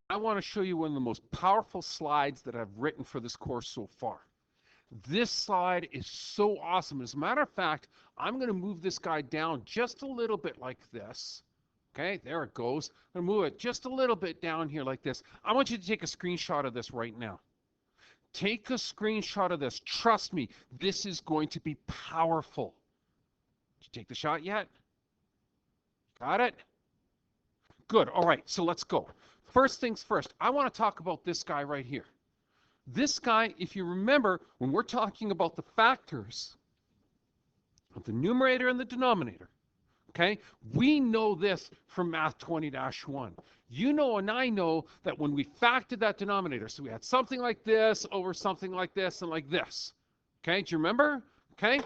I want to show you one of the most powerful slides that I've written for this course so far. This slide is so awesome. As a matter of fact, I'm going to move this guy down just a little bit like this. Okay, there it goes. I'm going to move it just a little bit down here like this. I want you to take a screenshot of this right now. Take a screenshot of this. Trust me, this is going to be powerful. Did you take the shot yet? Got it? Good. All right, so let's go. First things first, I want to talk about this guy right here. This guy, if you remember, when we're talking about the factors of the numerator and the denominator, okay, we know this from Math 20-1. You know and I know that when we factored that denominator, so we had something like this over something like this and like this. Okay, do you remember? Okay,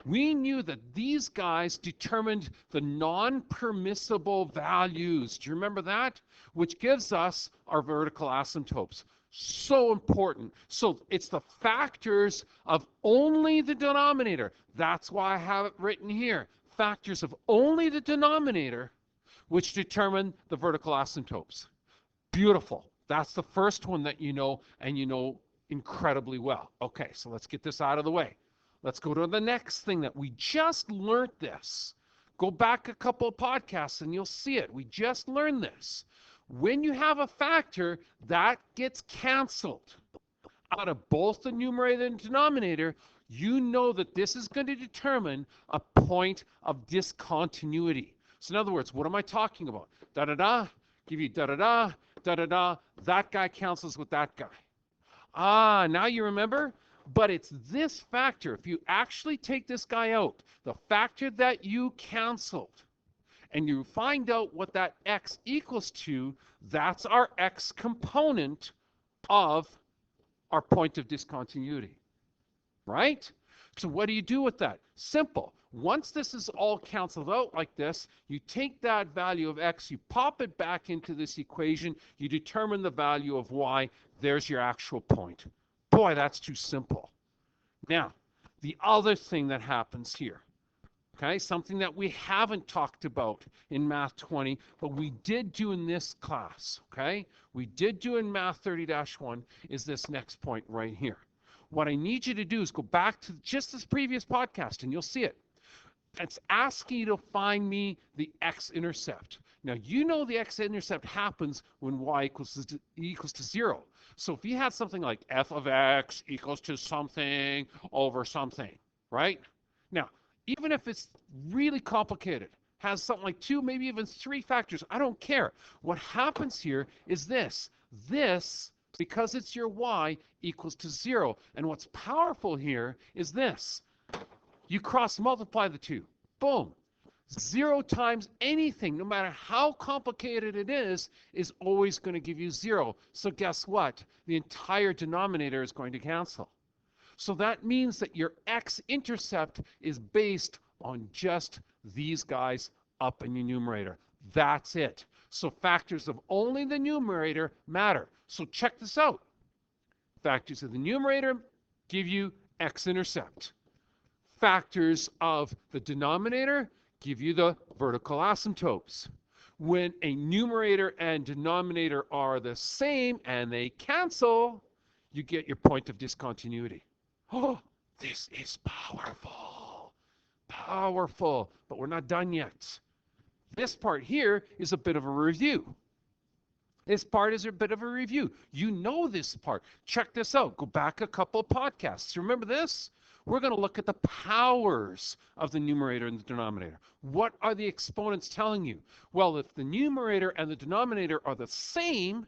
we knew that these guys determined the non-permissible values. Do you remember that? Which gives us our vertical asymptotes. So important. So it's the factors of only the denominator. That's why I have it written here. Factors of only the denominator which determine the vertical asymptotes. Beautiful. That's the first one that you know, and you know incredibly well. Okay, so let's get this out of the way. Let's go to the next thing that we just learned this. Go back a couple of podcasts and you'll see it. We just learned this. When you have a factor, that gets canceled out of both the numerator and denominator. You know that this is going to determine a point of discontinuity. So in other words, what am I talking about? Da-da-da, give you da-da-da, da-da-da. That guy cancels with that guy. Ah, now you remember? But it's this factor. If you actually take this guy out, the factor that you canceled, and you find out what that x equals to, that's our x component of our point of discontinuity, right? So what do you do with that? Simple. Once this is all canceled out like this, you take that value of x, you pop it back into this equation, you determine the value of y, there's your actual point. Boy, that's too simple. Now, the other thing that happens here, okay, something that we haven't talked about in Math 20, but we did do in this class, okay? We did do in Math 30-1 is this next point right here. What I need you to do is go back to just this previous podcast and you'll see it. It's asking you to find me the x-intercept. Now, you know the x-intercept happens when y equals to 0. So if you had something like f of x equals to something over something, right? Now, even if it's really complicated, has something like 2, maybe even 3 factors, I don't care. What happens here is this. This, because it's your y, equals to 0. And what's powerful here is this. You cross multiply the two. Boom. 0 times anything, no matter how complicated it is always going to give you 0. So guess what? The entire denominator is going to cancel. So that means that your x-intercept is based on just these guys up in your numerator. That's it. So factors of only the numerator matter. So check this out. Factors of the numerator give you x-intercept. Factors of the denominator give you the vertical asymptotes. When a numerator and denominator are the same and they cancel, you get your point of discontinuity. Oh, this is powerful. Powerful. But we're not done yet. This part here is a bit of a review. This part is a bit of a review. You know this part. Check this out. Go back a couple of podcasts. Remember this? We're going to look at the powers of the numerator and the denominator. What are the exponents telling you? Well, if the numerator and the denominator are the same,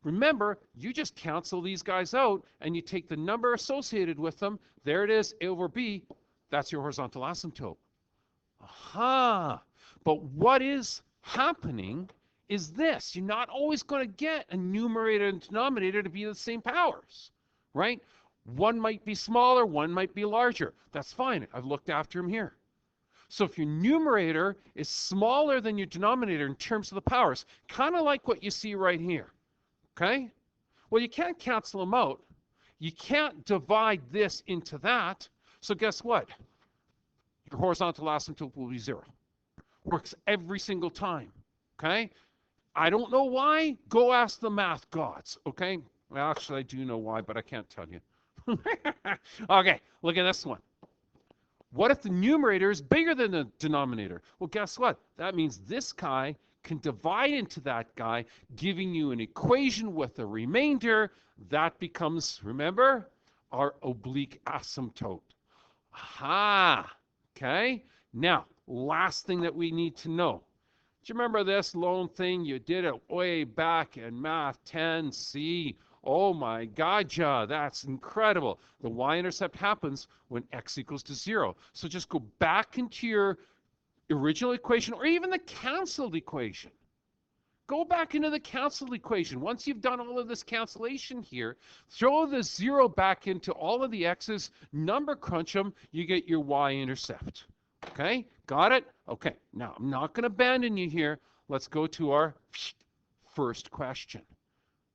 remember, you just cancel these guys out and you take the number associated with them. There it is, A over B. That's your horizontal asymptote. Aha! But what is happening is this. You're not always going to get a numerator and denominator to be the same powers, right? One might be smaller, one might be larger. That's fine. I've looked after them here. So if your numerator is smaller than your denominator in terms of the powers, kind of like what you see right here, okay? Well, you can't cancel them out. You can't divide this into that. So guess what? Your horizontal asymptote will be 0. Works every single time, okay? I don't know why. Go ask the math gods, okay? Well, actually, I do know why, but I can't tell you. Okay, look at this one. What if the numerator is bigger than the denominator? Well, guess what? That means this guy can divide into that guy, giving you an equation with a remainder. That becomes, remember, our oblique asymptote. Aha! Okay? Now, last thing that we need to know. Do you remember this lone thing? You did it way back in Math 10C. Oh my God, yeah, that's incredible. The y-intercept happens when x equals to 0. So just go back into your original equation or even the canceled equation. Go back into the canceled equation. Once you've done all of this cancellation here, throw the 0 back into all of the x's, number crunch them, you get your y-intercept. Okay, got it? Okay, now I'm not going to abandon you here. Let's go to our first question.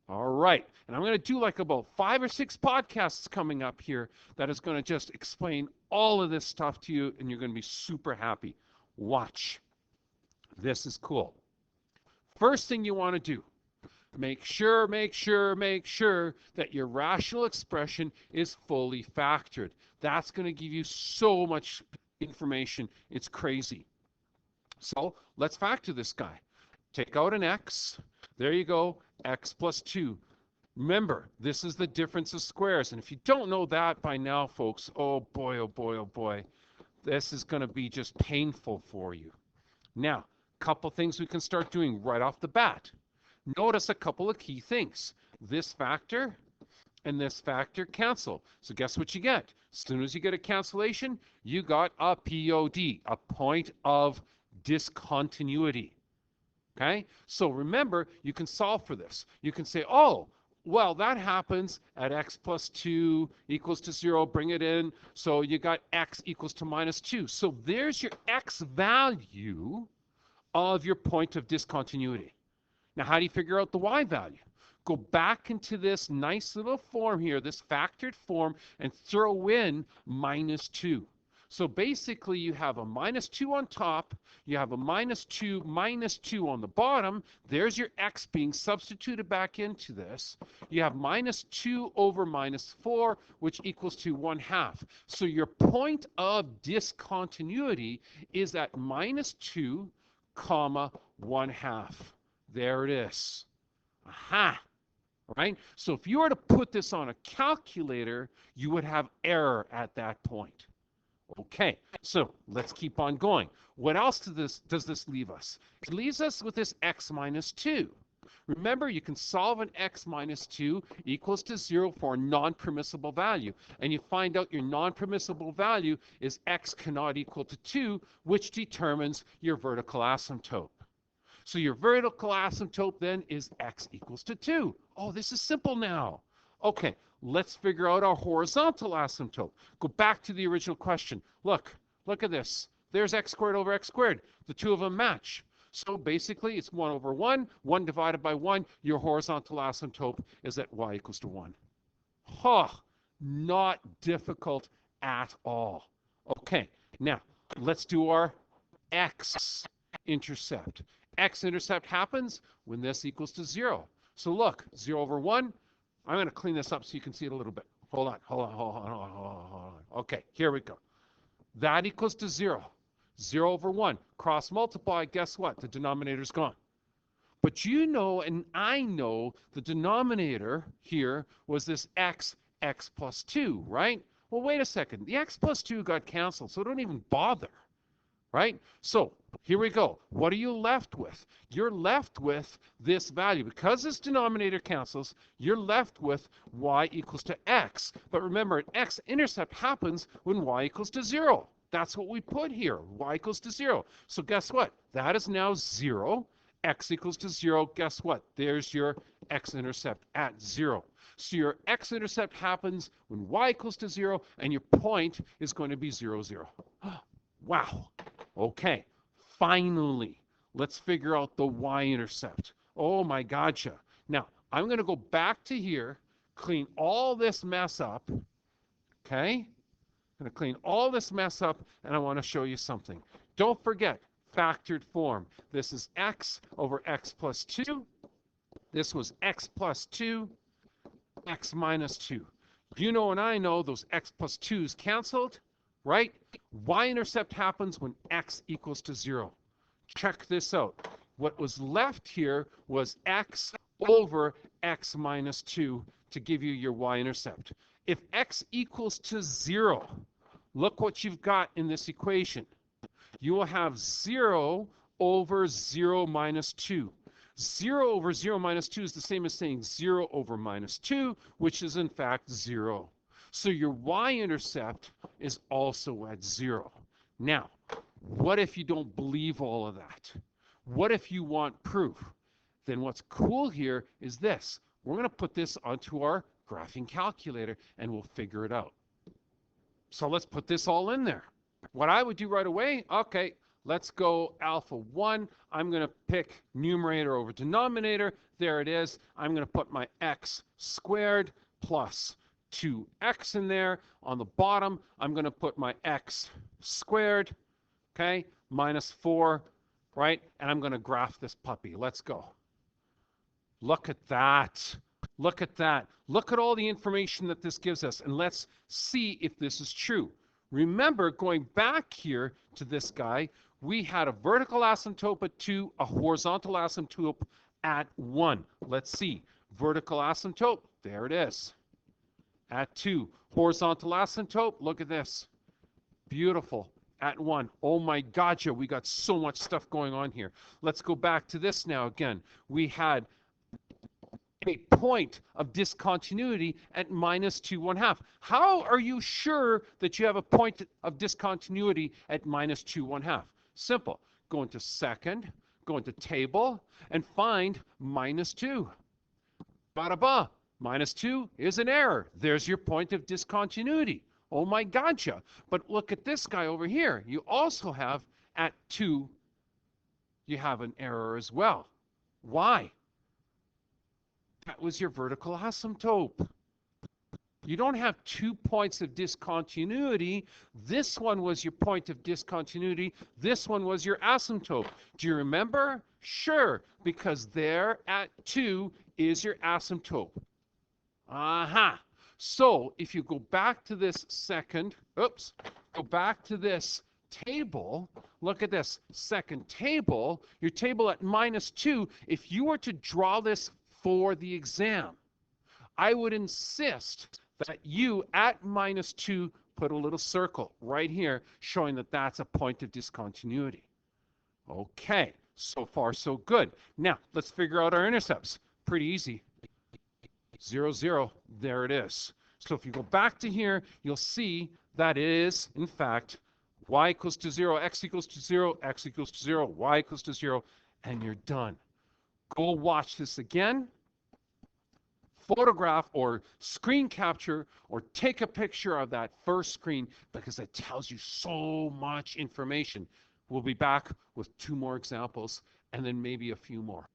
All right, and I'm going to do like about 5 or 6 podcasts coming up here that is going to just explain all of this stuff to you, and you're going to be super happy. Watch. This is cool. First thing you want to do, make sure that your rational expression is fully factored. That's going to give you so much information. It's crazy. So let's factor this guy. Take out an x. There you go, x plus 2. Remember, this is the difference of squares. And if you don't know that by now, folks, oh boy, oh boy, oh boy, this is going to be just painful for you. Now, a couple things we can start doing right off the bat. Notice a couple of key things. This factor and this factor cancel. So guess what you get? As soon as you get a cancellation, you got a POD, a point of discontinuity. Okay? So remember, you can solve for this. You can say, oh, well, that happens at x plus 2 equals to 0. Bring it in. So you got x equals to minus 2. So there's your x value of your point of discontinuity. Now, how do you figure out the y value? Go back into this nice little form here, this factored form, and throw in minus 2. So basically, you have a minus 2 on top, you have a minus 2 on the bottom. There's your x being substituted back into this. You have minus 2 over minus 4, which equals to 1/2. So your point of discontinuity is at minus 2, comma 1/2. There it is. Aha. Right? So if you were to put this on a calculator, you would have error at that point. Okay, so let's keep on going. What else does this leave us? It leaves us with this x minus 2. Remember, you can solve an x minus 2 equals to 0 for a non-permissible value. And you find out your non-permissible value is x cannot equal to 2, which determines your vertical asymptote. So your vertical asymptote then is x equals to 2. Oh, this is simple now. Okay, let's figure out our horizontal asymptote. Go back to the original question. Look at this. There's x squared over x squared. The two of them match. So basically, it's 1 over 1. 1 divided by 1. Your horizontal asymptote is at y equals to 1. Huh, not difficult at all. Okay, now let's do our x-intercept. X-intercept happens when this equals to 0. So look, 0 over 1. I'm going to clean this up so you can see it a little bit. Hold on. Okay, here we go. That equals to 0. 0 over 1. Cross multiply, guess what? The denominator's gone. But you know, and I know, the denominator here was this x plus 2, right? Well, wait a second. The x plus 2 got canceled, so don't even bother, right? So here we go. What are you left with? You're left with this value. Because this denominator cancels, you're left with y equals to x. But remember, an x-intercept happens when y equals to 0. That's what we put here, y equals to 0. So guess what? That is now 0. X equals to 0. Guess what? There's your x-intercept at 0. So your x-intercept happens when y equals to 0, and your point is going to be 0, 0. Wow. Okay. Finally, let's figure out the y-intercept. Oh my gotcha. Now, I'm going to go back to here, clean all this mess up. Okay? I'm going to clean all this mess up, and I want to show you something. Don't forget, factored form. This is x over x plus 2. This was x plus 2, x minus 2. You know and I know those x plus 2's canceled, right? Y-intercept happens when x equals to 0. Check this out. What was left here was x over x minus 2 to give you your y-intercept. If x equals to 0, look what you've got in this equation. You will have 0 over 0 minus 2. 0 over 0 minus 2 is the same as saying 0 over minus 2, which is in fact 0. So your y-intercept is also at 0. Now, what if you don't believe all of that? What if you want proof? Then what's cool here is this. We're going to put this onto our graphing calculator and we'll figure it out. So let's put this all in there. What I would do right away, okay, let's go alpha 1. I'm going to pick numerator over denominator. There it is. I'm going to put my x squared plus 2x in there. On the bottom, I'm going to put my x squared, okay, minus 4, right? And I'm going to graph this puppy. Let's go. Look at that. Look at that. Look at all the information that this gives us, and let's see if this is true. Remember, going back here to this guy, we had a vertical asymptote at 2, a horizontal asymptote at 1. Let's see. Vertical asymptote, there it is, at 2. Horizontal asymptote, look at this. Beautiful, at 1. Oh my gotcha, we got so much stuff going on here. Let's go back to this now again. We had a point of discontinuity at minus 2 1/2. How are you sure that you have a point of discontinuity at minus 2 1/2? Simple. Go into second, go into table, and find minus 2. Ba-da-ba. Minus 2 is an error. There's your point of discontinuity. Oh my gotcha. But look at this guy over here. You also have at 2, you have an error as well. Why? That was your vertical asymptote. You don't have 2 points of discontinuity. This one was your point of discontinuity. This one was your asymptote. Do you remember? Sure, because there at 2 is your asymptote. Aha. So if you go back to this go back to this table, look at this second table, your table at minus 2, if you were to draw this for the exam, I would insist that you at minus 2 put a little circle right here showing that that's a point of discontinuity. Okay, so far so good. Now let's figure out our intercepts. Pretty easy. 0, 0, there it is. So if you go back to here, you'll see that is, in fact, y equals to 0, x equals to 0, x equals to 0, y equals to 0, and you're done. Go watch this again. Photograph or screen capture or take a picture of that first screen because it tells you so much information. We'll be back with 2 more examples and then maybe a few more.